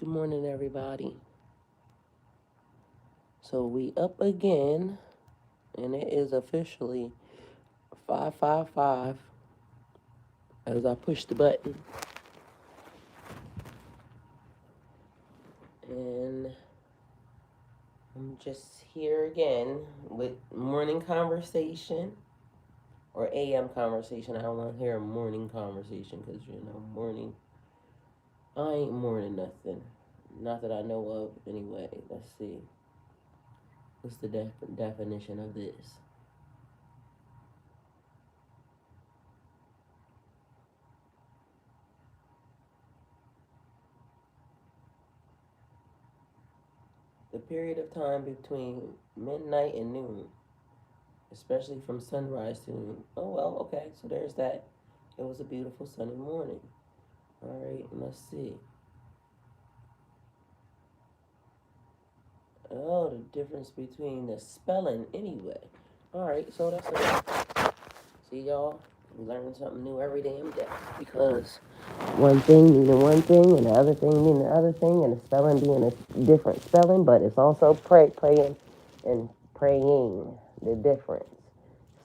Good morning, everybody. So we up again, and it is officially 5:55 as I push the button, and I'm just here again with morning conversation or AM conversation. I don't want to hear a morning conversation because morning. I ain't morning nothing, not that I know of. Anyway, let's see. What's the definition of this? The period of time between midnight and noon, especially from sunrise to noon. Oh, well, okay, so there's that. It was a beautiful sunny morning. All right, let's see. Oh, the difference between the spelling, anyway. All right, so that's it. See, y'all, we learn something new every damn day because one thing meaning one thing and the other thing meaning the other thing, and the spelling being a different spelling, but it's also praying and praying, the difference.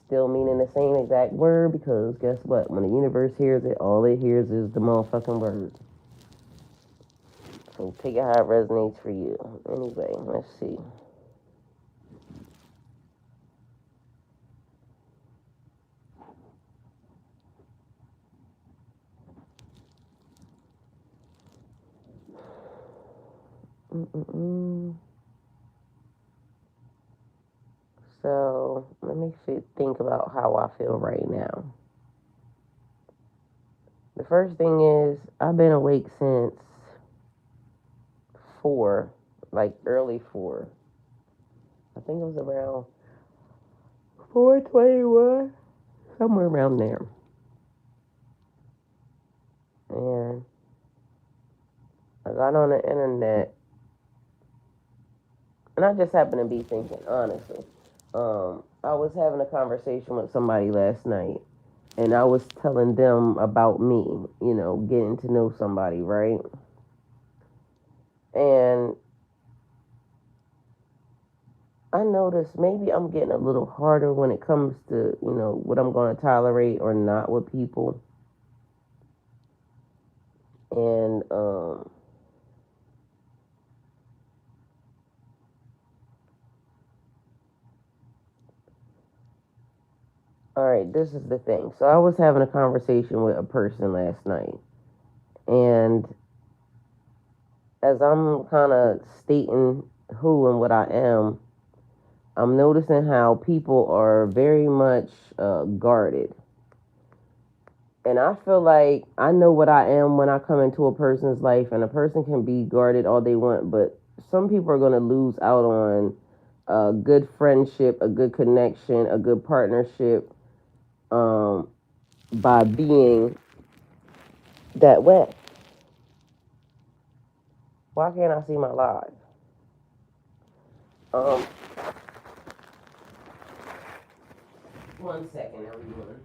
Still meaning the same exact word because guess what? When the universe hears it, all it hears is the motherfucking word. So take it how it resonates for you. Anyway, let's see. Mm-mm-mm. So let me think about how I feel right now. The first thing is I've been awake since 4, like early 4. I think it was around 4:21, somewhere around there. And I got on the internet, and I just happened to be thinking, honestly. I was having a conversation with somebody last night, and I was telling them about me, getting to know somebody, right? And I noticed maybe I'm getting a little harder when it comes to, what I'm going to tolerate or not with people. And, all right, this is the thing. So I was having a conversation with a person last night, and as I'm kind of stating who and what I am, I'm noticing how people are very much guarded. And I feel like I know what I am when I come into a person's life, and a person can be guarded all they want, but some people are going to lose out on a good friendship, a good connection, a good partnership um, by being that way. Why can't I see my live? Um, 1 second, everyone.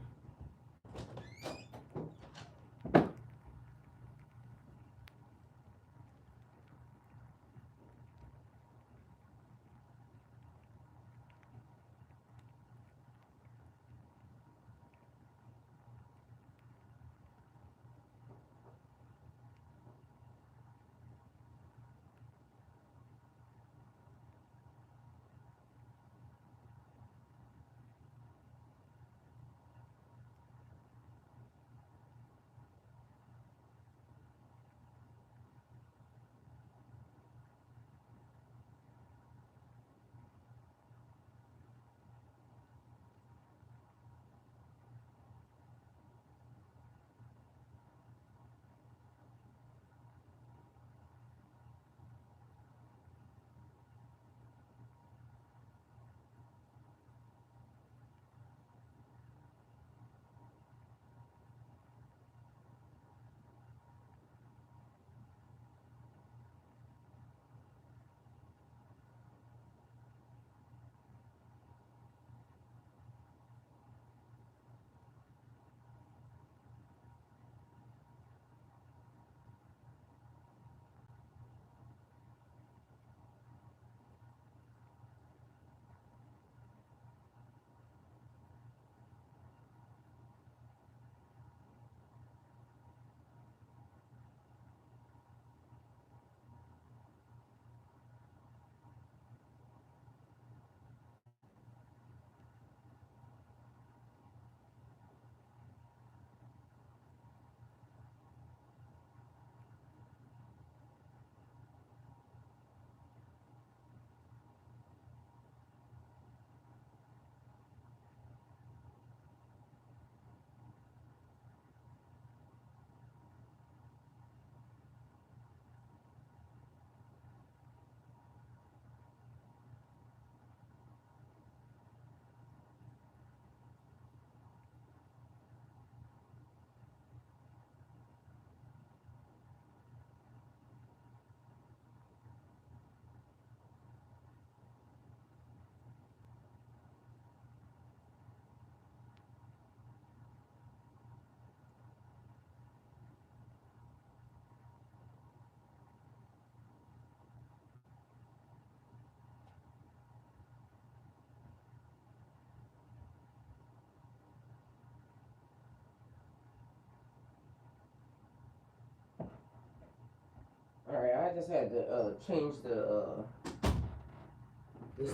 just had to change the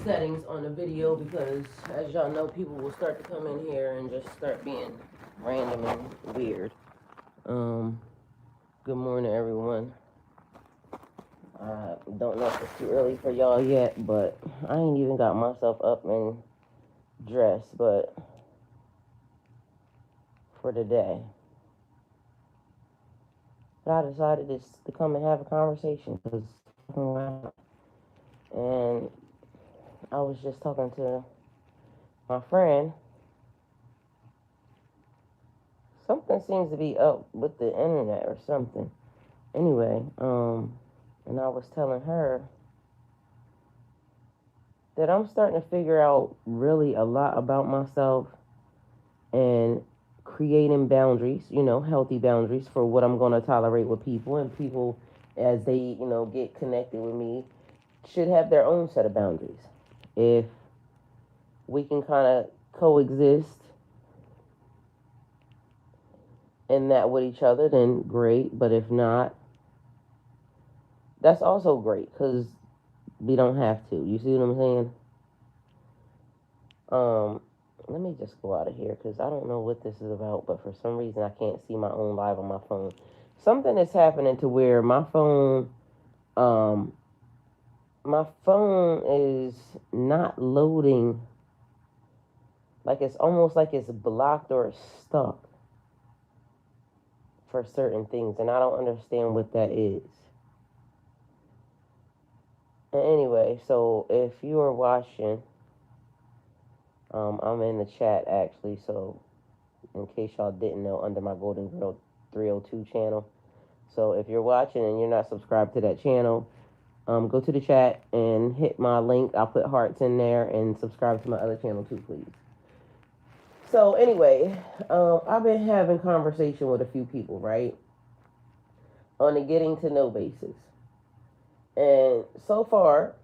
settings on the video because, as y'all know, people will start to come in here and just start being random and weird. Good morning, everyone. I don't know if it's too early for y'all yet, but I ain't even got myself up and dressed, but for the day. But I decided just to come and have a conversation because, and I was just talking to my friend. Something seems to be up with the internet or something. Anyway, and I was telling her that I'm starting to figure out really a lot about myself and creating boundaries, healthy boundaries for what I'm going to tolerate with people, and people as they, get connected with me should have their own set of boundaries. If we can kind of coexist in that with each other, then great. But if not, that's also great because we don't have to. You see what I'm saying? Let me just go out of here because I don't know what this is about, but for some reason I can't see my own live on my phone. Something is happening to where um, my phone is not loading. Like it's almost like it's blocked or stuck for certain things, and I don't understand what that is. And anyway, so if you are watching, I'm in the chat actually, so in case y'all didn't know, under my Golden Girl 302 channel. So if you're watching and you're not subscribed to that channel, go to the chat and hit my link. I'll put hearts in there, and subscribe to my other channel too, please. So anyway, I've been having conversation with a few people, right, on a getting to know basis. And so far,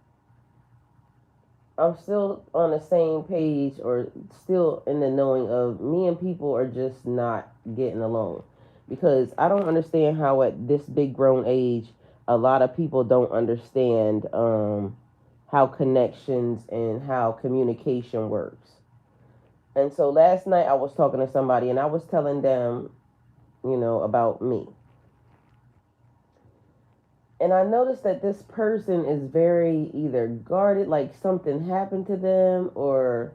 I'm still on the same page or still in the knowing of me and people are just not getting along. Because I don't understand how at this big grown age, a lot of people don't understand how connections and how communication works. And so last night I was talking to somebody and I was telling them, about me. And I noticed that this person is very either guarded, like something happened to them, or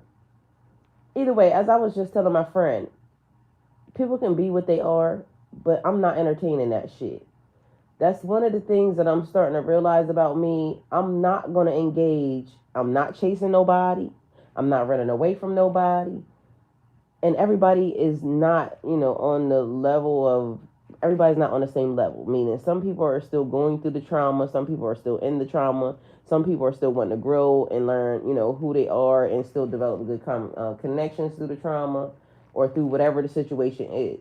either way, as I was just telling my friend, people can be what they are, but I'm not entertaining that shit. That's one of the things that I'm starting to realize about me. I'm not going to engage. I'm not chasing nobody. I'm not running away from nobody. And everybody is not, on the level of, everybody's not on the same level. Meaning some people are still going through the trauma. Some people are still in the trauma. Some people are still wanting to grow and learn, who they are and still develop good connections through the trauma or through whatever the situation is.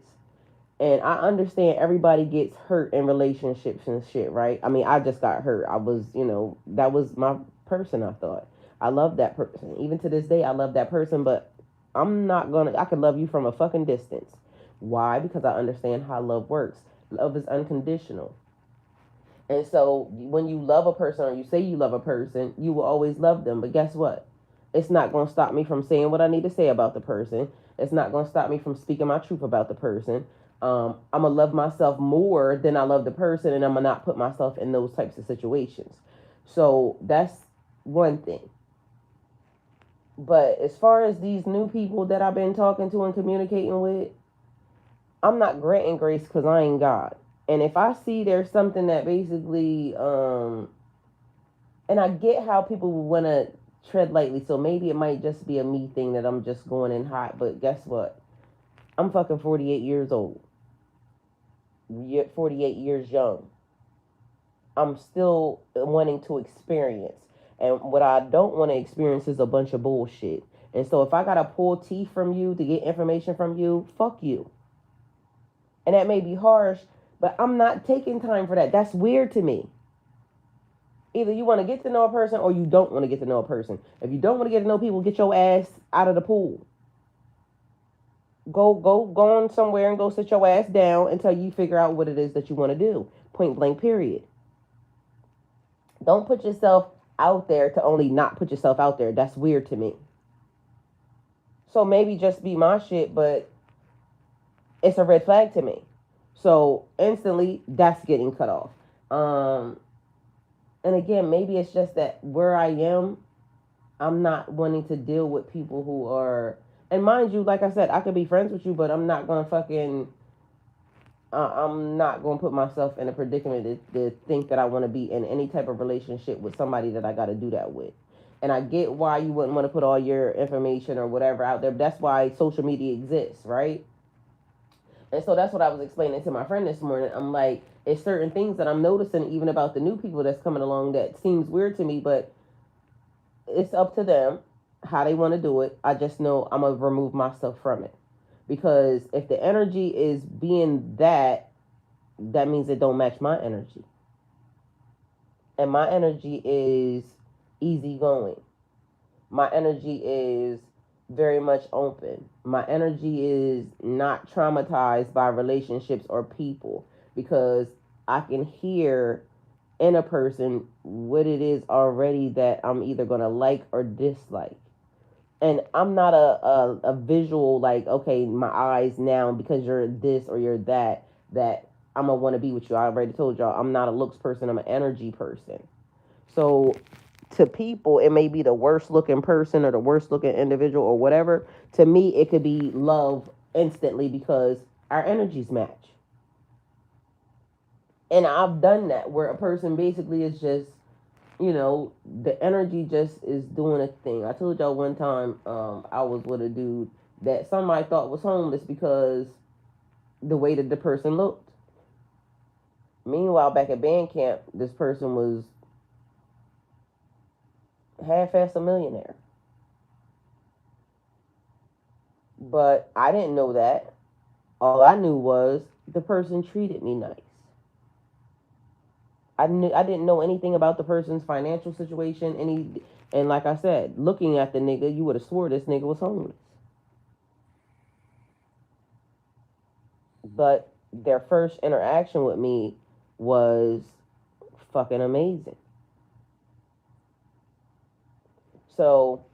And I understand everybody gets hurt in relationships and shit, right? I mean, I just got hurt. I was, that was my person, I thought. I love that person. Even to this day, I love that person, but I can love you from a fucking distance. Why? Because I understand how love works. Love is unconditional. And so when you love a person or you say you love a person, you will always love them. But guess what? It's not going to stop me from saying what I need to say about the person. It's not going to stop me from speaking my truth about the person. I'm going to love myself more than I love the person, and I'm going to not put myself in those types of situations. So that's one thing. But as far as these new people that I've been talking to and communicating with, I'm not granting grace because I ain't God. And if I see there's something that basically, and I get how people want to tread lightly, so maybe it might just be a me thing that I'm just going in hot. But guess what? I'm fucking 48 years old. 48 years young. I'm still wanting to experience. And what I don't want to experience is a bunch of bullshit. And so if I got to pull teeth from you to get information from you, fuck you. And that may be harsh, but I'm not taking time for that. That's weird to me. Either you want to get to know a person or you don't want to get to know a person. If you don't want to get to know people, get your ass out of the pool. Go on somewhere and go sit your ass down until you figure out what it is that you want to do. Point blank, period. Don't put yourself out there to only not put yourself out there. That's weird to me. So maybe just be my shit, but it's a red flag to me. So instantly, that's getting cut off. Um, and again, maybe it's just that where I am, I'm not wanting to deal with people who are. And mind you, like I said, I could be friends with you, but I'm not gonna fucking. I'm not gonna put myself in a predicament to think that I want to be in any type of relationship with somebody that I got to do that with. And I get why you wouldn't want to put all your information or whatever out there. But that's why social media exists, right? And so that's what I was explaining to my friend this morning. I'm like, it's certain things that I'm noticing even about the new people that's coming along that seems weird to me, but it's up to them how they want to do it. I just know I'm gonna remove myself from it because if the energy is being that, that means it don't match my energy, and my energy is easygoing. My energy is very much open. My energy is not traumatized by relationships or people because I can hear in a person what it is already that I'm either going to like or dislike. And I'm not a visual, like, okay, my eyes now, because you're this or you're that, that I'm going to want to be with you. I already told y'all, I'm not a looks person, I'm an energy person. So to people, it may be the worst looking person or the worst looking individual or whatever. To me, it could be love instantly because our energies match. And I've done that where a person basically is just, the energy just is doing a thing. I told y'all one time I was with a dude that somebody thought was homeless because the way that the person looked. Meanwhile, back at band camp, this person was half-ass a millionaire. But I didn't know that. All I knew was the person treated me nice. I didn't know anything about the person's financial situation. And like I said, looking at the nigga, you would have swore this nigga was homeless. But their first interaction with me was fucking amazing. So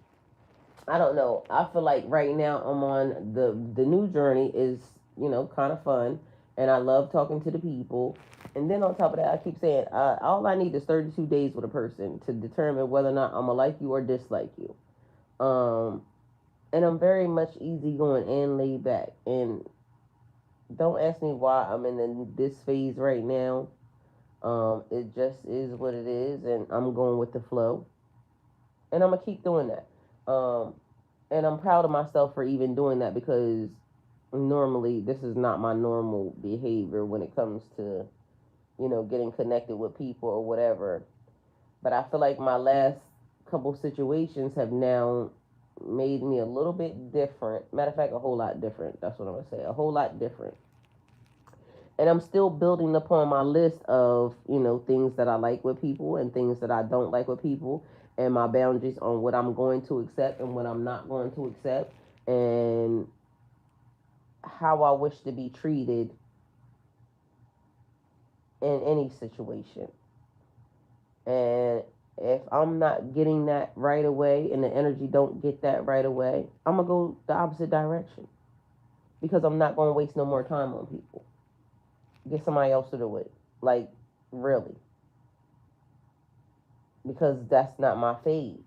I don't know. I feel like right now I'm on the new journey is, kind of fun, and I love talking to the people. And then on top of that, I keep saying all I need is 32 days with a person to determine whether or not I'm gonna like you or dislike you. Um, and I'm very much easygoing and laid back. And don't ask me why I'm in this phase right now. It just is what it is, and I'm going with the flow, and I'm gonna keep doing that. Um, and I'm proud of myself for even doing that because normally this is not my normal behavior when it comes to getting connected with people or whatever. But I feel like my last couple situations have now made me a little bit different. Matter of fact, a whole lot different. That's what I'm gonna say. A whole lot different. And I'm still building upon my list of things that I like with people and things that I don't like with people, and my boundaries on what I'm going to accept and what I'm not going to accept, and how I wish to be treated in any situation. And if I'm not getting that right away and the energy don't get that right away, I'm gonna go the opposite direction because I'm not gonna waste no more time on people. Get somebody else to do it. Like, really. Because that's not my phase.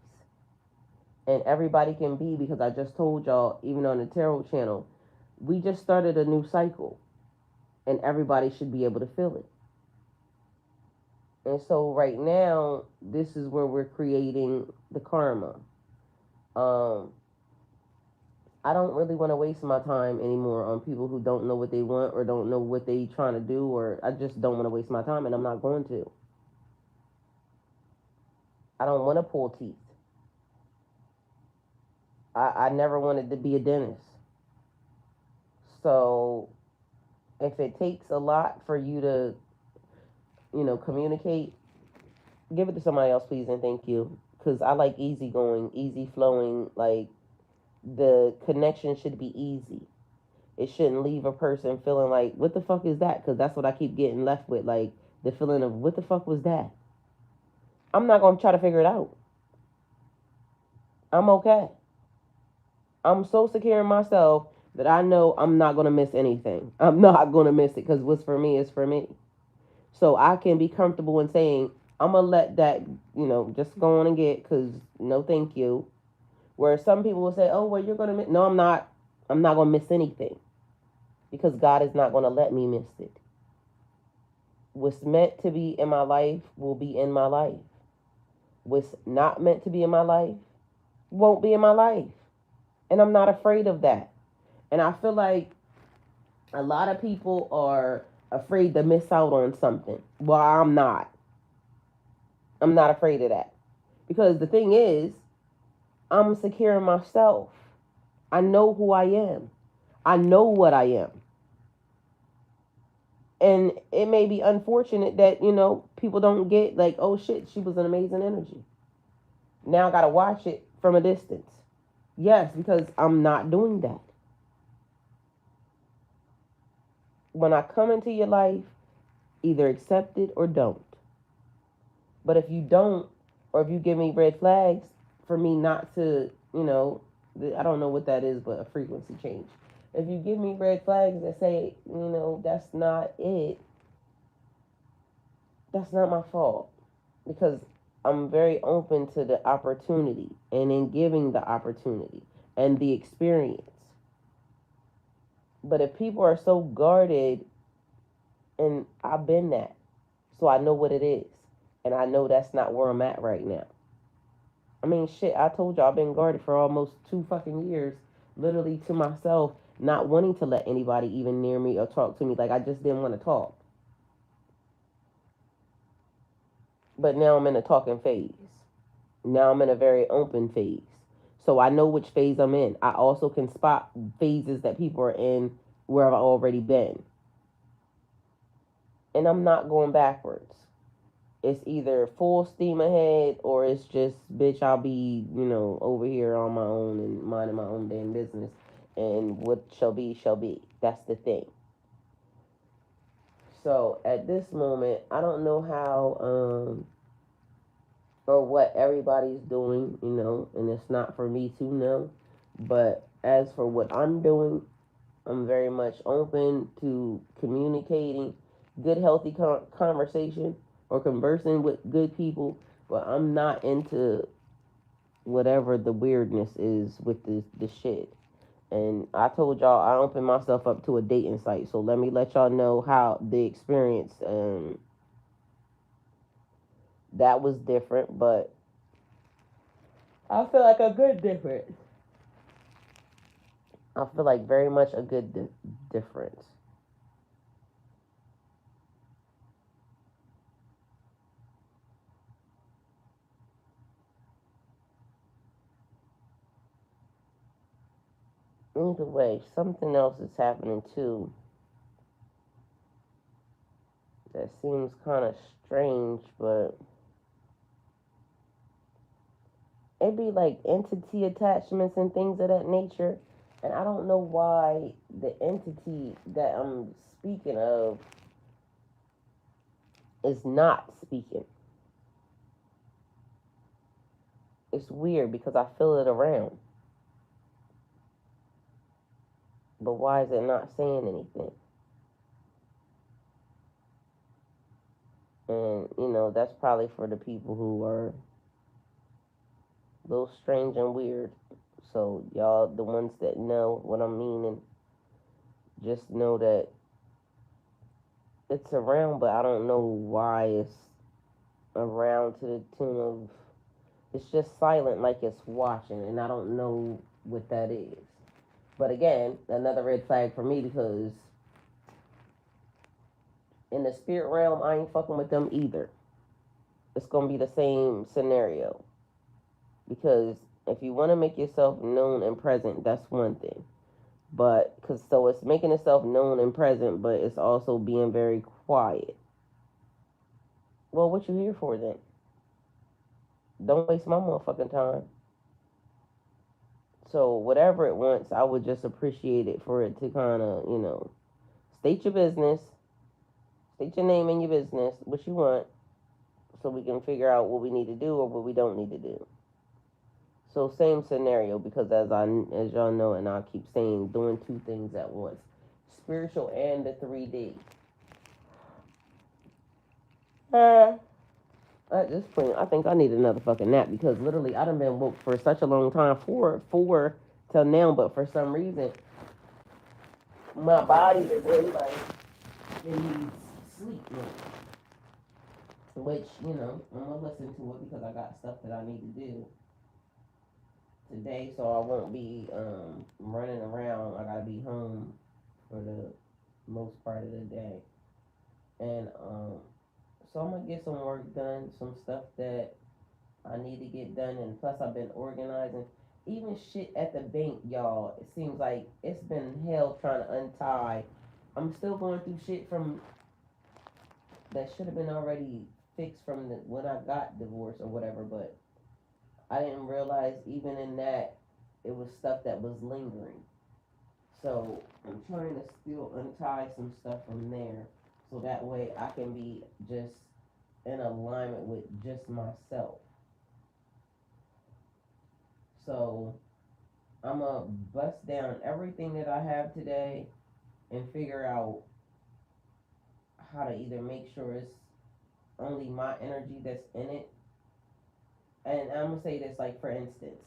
And everybody can be, because I just told y'all, even on the tarot channel, we just started a new cycle. And everybody should be able to feel it. And so right now, this is where we're creating the karma. Um, I don't really want to waste my time anymore on people who don't know what they want or don't know what they trying to do, or I just don't want to waste my time, and I'm not going to. I don't want to pull teeth. I never wanted to be a dentist. So if it takes a lot for you to, communicate, give it to somebody else, please, and thank you. Because I like easy going, easy flowing. Like, the connection should be easy. It shouldn't leave a person feeling like, what the fuck is that? Because that's what I keep getting left with. Like, the feeling of, what the fuck was that? I'm not going to try to figure it out. I'm okay. I'm so secure in myself that I know I'm not going to miss anything. I'm not going to miss it because what's for me is for me. So I can be comfortable in saying, I'm going to let that, just go on and get because no, thank you. Where some people will say, oh, well, you're going to miss. No, I'm not. I'm not going to miss anything because God is not going to let me miss it. What's meant to be in my life will be in my life. What's not meant to be in my life won't be in my life. And I'm not afraid of that. And I feel like a lot of people are afraid to miss out on something. Well, I'm not. I'm not afraid of that. Because the thing is, I'm secure in myself. I know who I am. I know what I am. And it may be unfortunate that, people don't get like, oh shit, she was an amazing energy. Now I got to watch it from a distance. Yes, because I'm not doing that. When I come into your life, either accept it or don't. But if you don't, or if you give me red flags for me not to, I don't know what that is, but a frequency change. If you give me red flags that say, that's not it, that's not my fault. Because I'm very open to the opportunity and in giving the opportunity and the experience. But if people are so guarded, and I've been that, so I know what it is. And I know that's not where I'm at right now. I mean, shit, I told you I've been guarded for almost 2 fucking years, literally to myself, not wanting to let anybody even near me or talk to me. Like, I just didn't want to talk. But now I'm in a talking phase. Now I'm in a very open phase. So I know which phase I'm in. I also can spot phases that people are in where I've already been. And I'm not going backwards. It's either full steam ahead or it's just, bitch, I'll be, over here on my own and minding my own damn business. And what shall be, shall be. That's the thing. So at this moment, I don't know how or what everybody's doing, and it's not for me to know. But as for what I'm doing, I'm very much open to communicating good, healthy conversation or conversing with good people. But I'm not into whatever the weirdness is with the shit. And I told y'all I opened myself up to a dating site. So let me let y'all know how the experience that was different, but I feel like a good difference. I feel like very much a good difference. Either way, something else is happening too that seems kind of strange, but it'd be like entity attachments and things of that nature. And I don't know why the entity that I'm speaking of is not speaking. It's weird because I feel it around. But why is it not saying anything? And, that's probably for the people who are a little strange and weird. So, y'all, the ones that know what I'm meaning, just know that it's around, but I don't know why it's around to the tune of, it's just silent like it's watching, and I don't know what that is. But again, another red flag for me because in the spirit realm, I ain't fucking with them either. It's gonna be the same scenario because if you want to make yourself known and present, that's one thing. But because so it's making itself known and present, but it's also being very quiet. Well, what you here for then? Don't waste my motherfucking time. So whatever it wants, I would just appreciate it for it to kind of, state your business, state your name and your business, what you want, so we can figure out what we need to do or what we don't need to do. So same scenario because as y'all know and I keep saying doing two things at once. Spiritual and the 3D. Uh, at this point, I think I need another fucking nap because literally I done been woke for such a long time, four till now, but for some reason my body is really like it needs sleep now. Which, I'm gonna listen to it because I got stuff that I need to do today, so I won't be running around. I gotta be home for the most part of the day, and so I'm gonna get some work done, some stuff that I need to get done, and plus I've been organizing. Even shit at the bank, y'all. It seems like it's been hell trying to untie. I'm still going through shit from that should have been already fixed from when I got divorced or whatever, but I didn't realize even in that it was stuff that was lingering. So I'm trying to still untie some stuff from there so that way I can be just in alignment with just myself. So I'm gonna bust down everything that I have today and figure out how to either make sure it's only my energy that's in it. And I'm gonna say this, like for instance,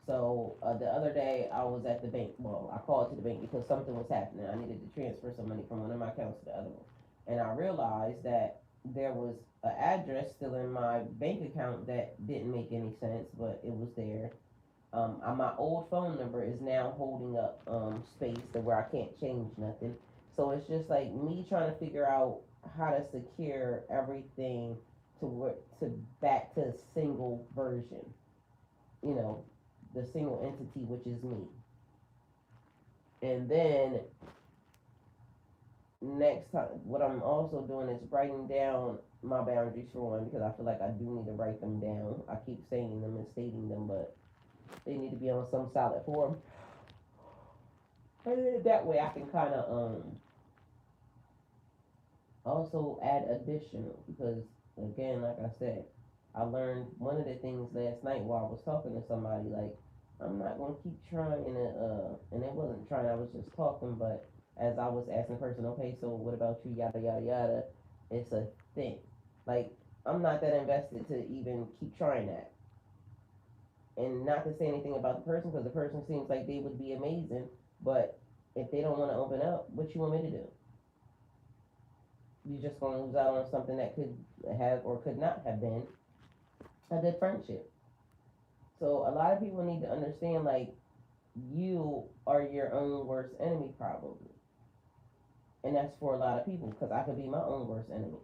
so the other day I was at the bank. Well, I called to the bank because something was happening. I needed to transfer some money from one of my accounts to the other one, and I realized that there was an address still in my bank account that didn't make any sense, but it was there. My old phone number is now holding up space to where I can't change nothing. So it's just like me trying to figure out how to secure everything to back to a single version. You know, the single entity, which is me. And then next time, what I'm also doing is writing down my boundaries for one because I feel like I do need to write them down. I keep saying them and stating them, but they need to be on some solid form. And that way I can kind of also add additional because again, like I said, I learned one of the things last night while I was talking to somebody. Like I'm not gonna keep trying to, and it wasn't trying. I was just talking, but as I was asking the person, okay, so what about you? Yada yada yada. It's a thing. Like I'm not that invested to even keep trying that. And not to say anything about the person because the person seems like they would be amazing, but if they don't want to open up, what you want me to do? You're just going to lose out on something that could have or could not have been a good friendship. So a lot of people need to understand like you are your own worst enemy probably, and that's for a lot of people because I could be my own worst enemy,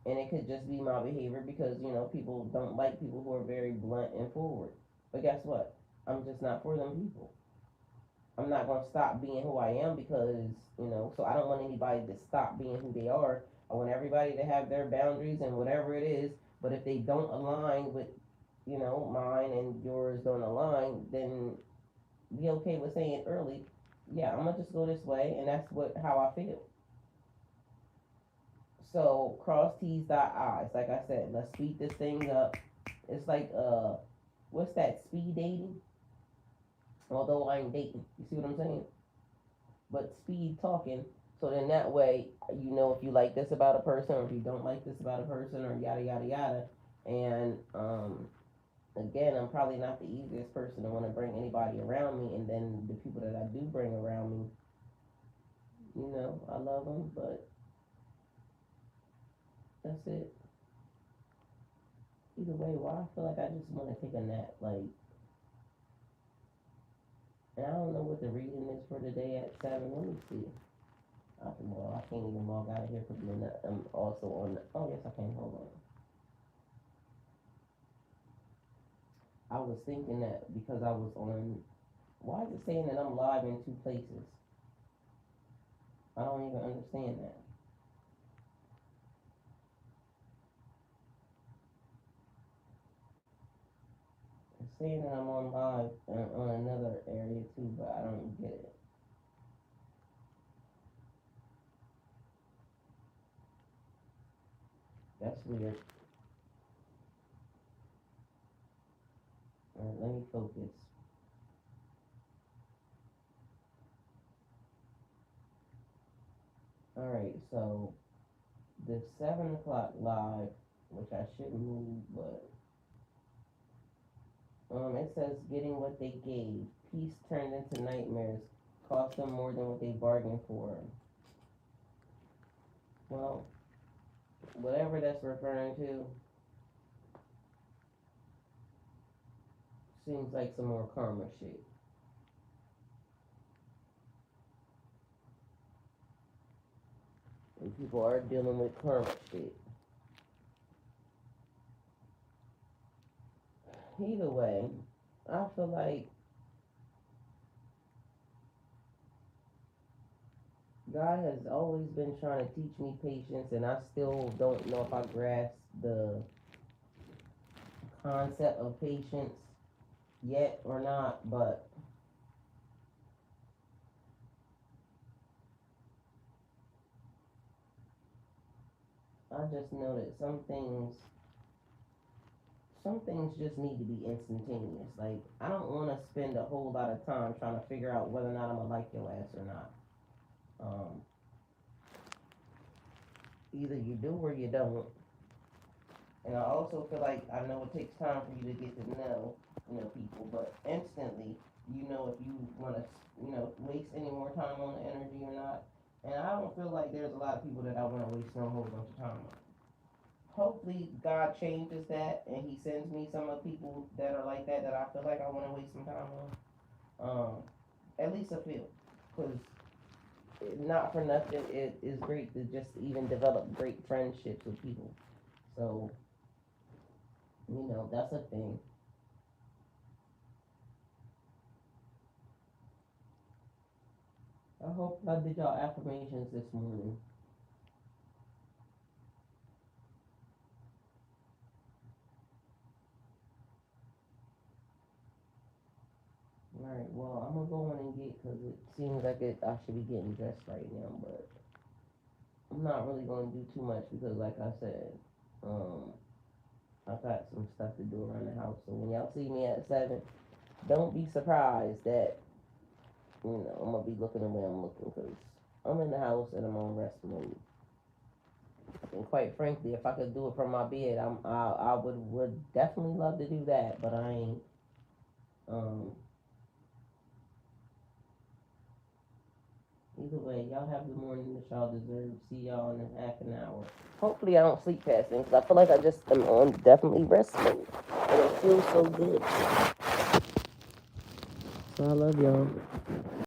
and it could just be my behavior because people don't like people who are very blunt and forward. But guess what? I'm just not for them people. I'm not going to stop being who I am because, so I don't want anybody to stop being who they are. I want everybody to have their boundaries and whatever it is. But if they don't align with, mine and yours don't align, then be okay with saying early, yeah, I'm going to just go this way. And that's how I feel. So cross T's, dot I's. Like I said, let's speed this thing up. It's like, what's that, speed dating? Although I ain't dating. You see what I'm saying? But speed talking. So then that way, if you like this about a person or if you don't like this about a person or yada yada yada. And again, I'm probably not the easiest person to want to bring anybody around me. And then the people that I do bring around me, I love them, but that's it. Either way, why I feel like I just want to take a nap, like, and I don't know what the reading is for today at 7. Let me see. I can't even log out of here for doing that. I'm also on the. Oh yes, I can. Hold on. I was thinking that because I was on. Why is it saying that I'm live in two places? I don't even understand that. It's saying that I'm on live on another area too, but I don't get it. That's weird. Alright, let me focus. Alright, so the 7 o'clock live, which I shouldn't move, but it says getting what they gave. Peace turned into nightmares. Cost them more than what they bargained for. Well, whatever that's referring to seems like some more karma shit. And people are dealing with karma shit. Either way, I feel like God has always been trying to teach me patience, and I still don't know if I grasp the concept of patience yet or not, but I just know that some things just need to be instantaneous. Like, I don't want to spend a whole lot of time trying to figure out whether or not I'm gonna like your ass or not. Um, Either you do or you don't. And I also feel like I know it takes time for you to get to know people, but instantly, you know if you want to, waste any more time on the energy or not. And I don't feel like there's a lot of people that I want to waste no whole bunch of time on. Hopefully, God changes that and He sends me some of people that are like that I feel like I want to waste some time on. At least a few, because not for nothing, it is great to just even develop great friendships with people. So, that's a thing. I hope I did y'all affirmations this morning. Alright, well, I'm gonna go on and get, because it seems like I should be getting dressed right now, but I'm not really gonna do too much because, like I said, um, I got some stuff to do around the house. So when y'all see me at 7, don't be surprised that, I'm gonna be looking the way I'm looking, because I'm in the house and I'm on rest mode. And quite frankly, if I could do it from my bed, I would definitely love to do that, but I ain't. Um, Either way, y'all have the morning that y'all deserve. See y'all in half an hour. Hopefully, I don't sleep past then, because I feel like I just am on definitely rest mode, and it feels so good. So I love y'all.